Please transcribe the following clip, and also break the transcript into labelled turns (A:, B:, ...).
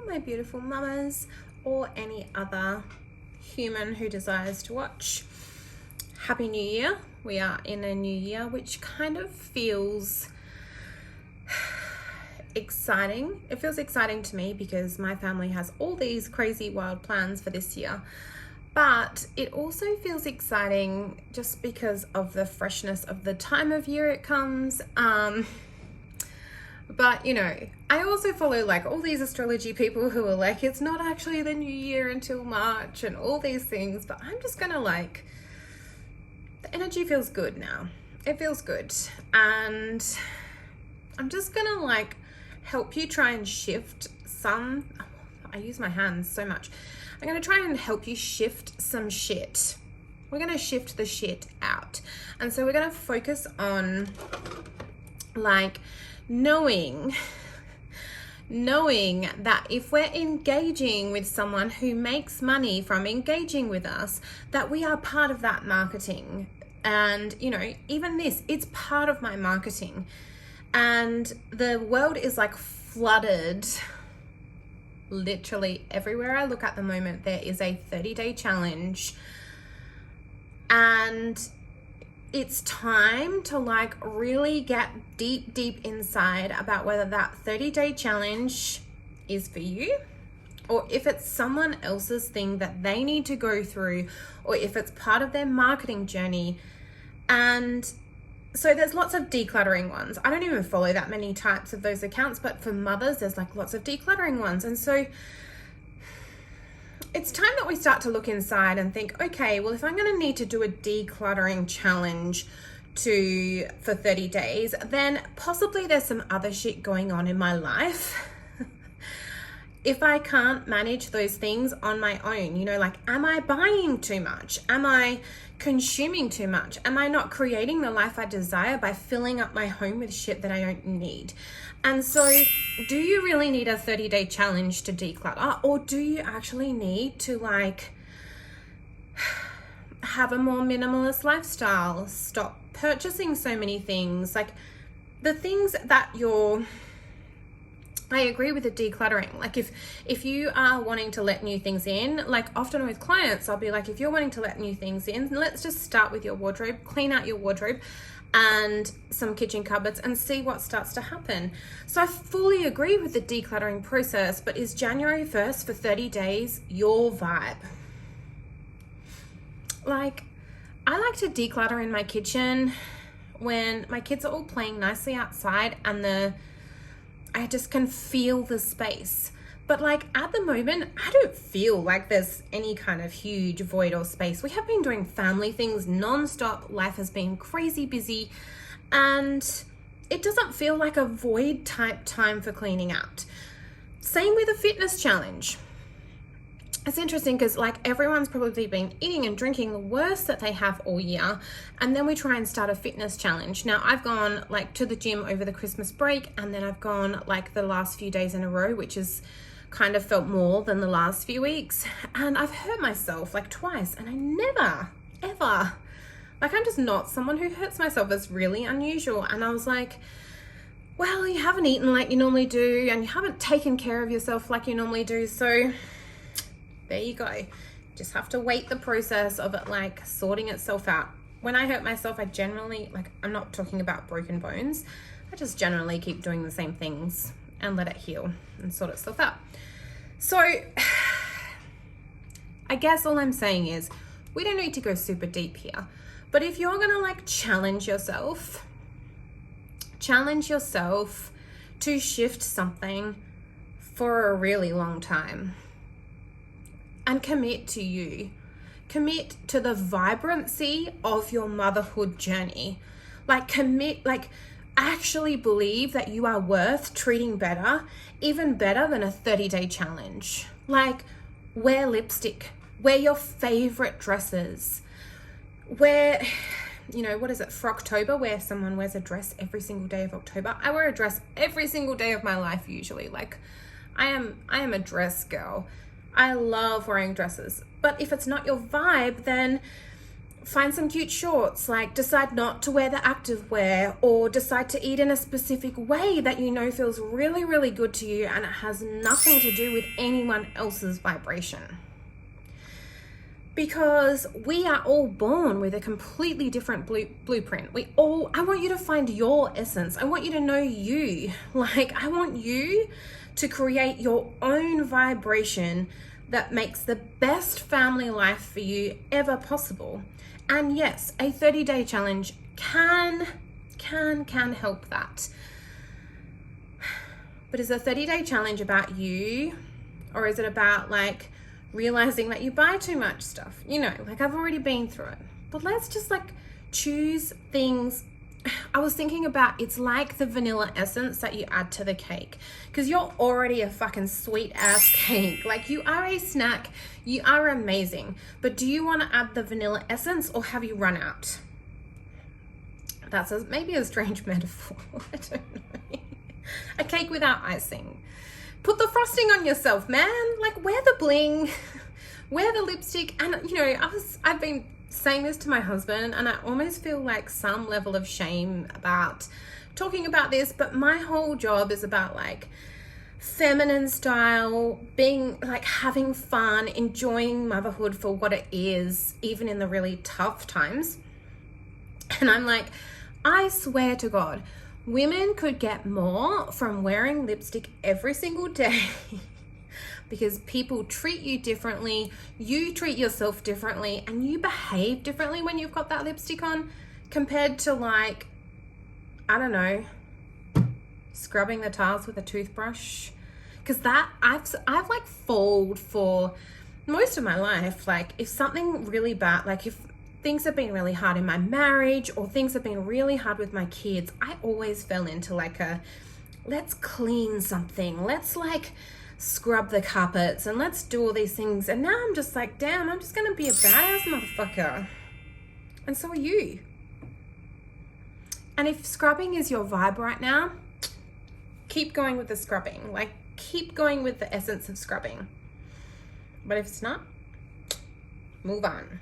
A: my beautiful mamas, or any other human who desires to watch. Happy New Year. We are in a new year, which kind of feels exciting. It feels exciting to me because my family has all these crazy wild plans for this year. But it also feels exciting just because of the freshness of the time of year it comes. But you know, I also follow like all these astrology people who are like, it's not actually the new year until March and all these things. But I'm just gonna like, the energy feels good now. It feels good. And I'm just gonna like help you try and shift some, I use my hands so much. I'm gonna try and help you shift some shit. We're gonna shift the shit out. And so we're gonna focus on like knowing that if we're engaging with someone who makes money from engaging with us, that we are part of that marketing. And you know, even this, it's part of my marketing. And the world is like flooded. Literally everywhere I look at the moment, there is a 30-day challenge. And it's time to like really get deep inside about whether that 30-day challenge is for you, or if it's someone else's thing that they need to go through, or if it's part of their marketing journey. And so there's lots of decluttering ones. I don't even follow that many types of those accounts, but for mothers, there's like lots of decluttering ones. And so it's time that we start to look inside and think, okay, well, if I'm going to need to do a decluttering challenge for 30 days, then possibly there's some other shit going on in my life. If I can't manage those things on my own, you know, like, am I buying too much? Am I consuming too much? Am I not creating the life I desire by filling up my home with shit that I don't need? And so do you really need a 30-day challenge to declutter, or do you actually need to like have a more minimalist lifestyle? Stop purchasing so many things, like the things that I agree with the decluttering. Like if you are wanting to let new things in, like often with clients, I'll be like, if you're wanting to let new things in, let's just start with your wardrobe, clean out your wardrobe and some kitchen cupboards and see what starts to happen. So I fully agree with the decluttering process, but is January 1st for 30 days your vibe? Like, I like to declutter in my kitchen when my kids are all playing nicely outside and I just can feel the space. But like at the moment, I don't feel like there's any kind of huge void or space. We have been doing family things non-stop. Life has been crazy busy and it doesn't feel like a void type time for cleaning out. Same with a fitness challenge. It's interesting because like everyone's probably been eating and drinking the worst that they have all year, and then we try and start a fitness challenge. Now I've gone like to the gym over the Christmas break, and then I've gone like the last few days in a row, which is kind of felt more than the last few weeks, and I've hurt myself like twice, and I never ever, like, I'm just not someone who hurts myself. It's really unusual. And I was like, well, you haven't eaten like you normally do, and you haven't taken care of yourself like you normally do, so there you go. Just have to wait the process of it like sorting itself out. When I hurt myself, I generally, like, I'm not talking about broken bones, I just generally keep doing the same things and let it heal and sort itself out. So I guess all I'm saying is we don't need to go super deep here, but if you're gonna like challenge yourself to shift something for a really long time, and commit to you. Commit to the vibrancy of your motherhood journey. Like actually believe that you are worth treating better, even better than a 30-day challenge. Like, wear lipstick, wear your favorite dresses, wear, you know, what is it, for October, where someone wears a dress every single day of October. I wear a dress every single day of my life usually. Like, I am a dress girl. I love wearing dresses. But if it's not your vibe, then find some cute shorts, like decide not to wear the active wear, or decide to eat in a specific way that you know feels really, really good to you and it has nothing to do with anyone else's vibration. Because we are all born with a completely different blueprint. I want you to find your essence. I want you to know you. Like, I want you to create your own vibration that makes the best family life for you ever possible. And yes, a 30-day challenge can help that. But is a 30-day challenge about you, or is it about like realizing that you buy too much stuff? You know, like I've already been through it. But let's just like choose things. I was thinking about, it's like the vanilla essence that you add to the cake, because you're already a fucking sweet ass cake. Like, you are a snack, you are amazing, but do you want to add the vanilla essence, or have you run out? That's maybe a strange metaphor. I don't know. A cake without icing. Put the frosting on yourself, man. Like, wear the bling, wear the lipstick. And you know, I've been saying this to my husband, and I almost feel like some level of shame about talking about this, but my whole job is about like feminine style, being like having fun, enjoying motherhood for what it is, even in the really tough times. And I'm like, I swear to God, women could get more from wearing lipstick every single day because people treat you differently, you treat yourself differently, and you behave differently when you've got that lipstick on, compared to like, I don't know, scrubbing the tiles with a toothbrush. Because that, I've like falled for most of my life. Like, if something really bad, like if things have been really hard in my marriage, or things have been really hard with my kids, I always fell into like let's clean something, let's like scrub the carpets, and let's do all these things. And now I'm just like, damn, I'm just gonna be a badass motherfucker. And so are you. And if scrubbing is your vibe right now, keep going with the scrubbing. Like, keep going with the essence of scrubbing. But if it's not, move on.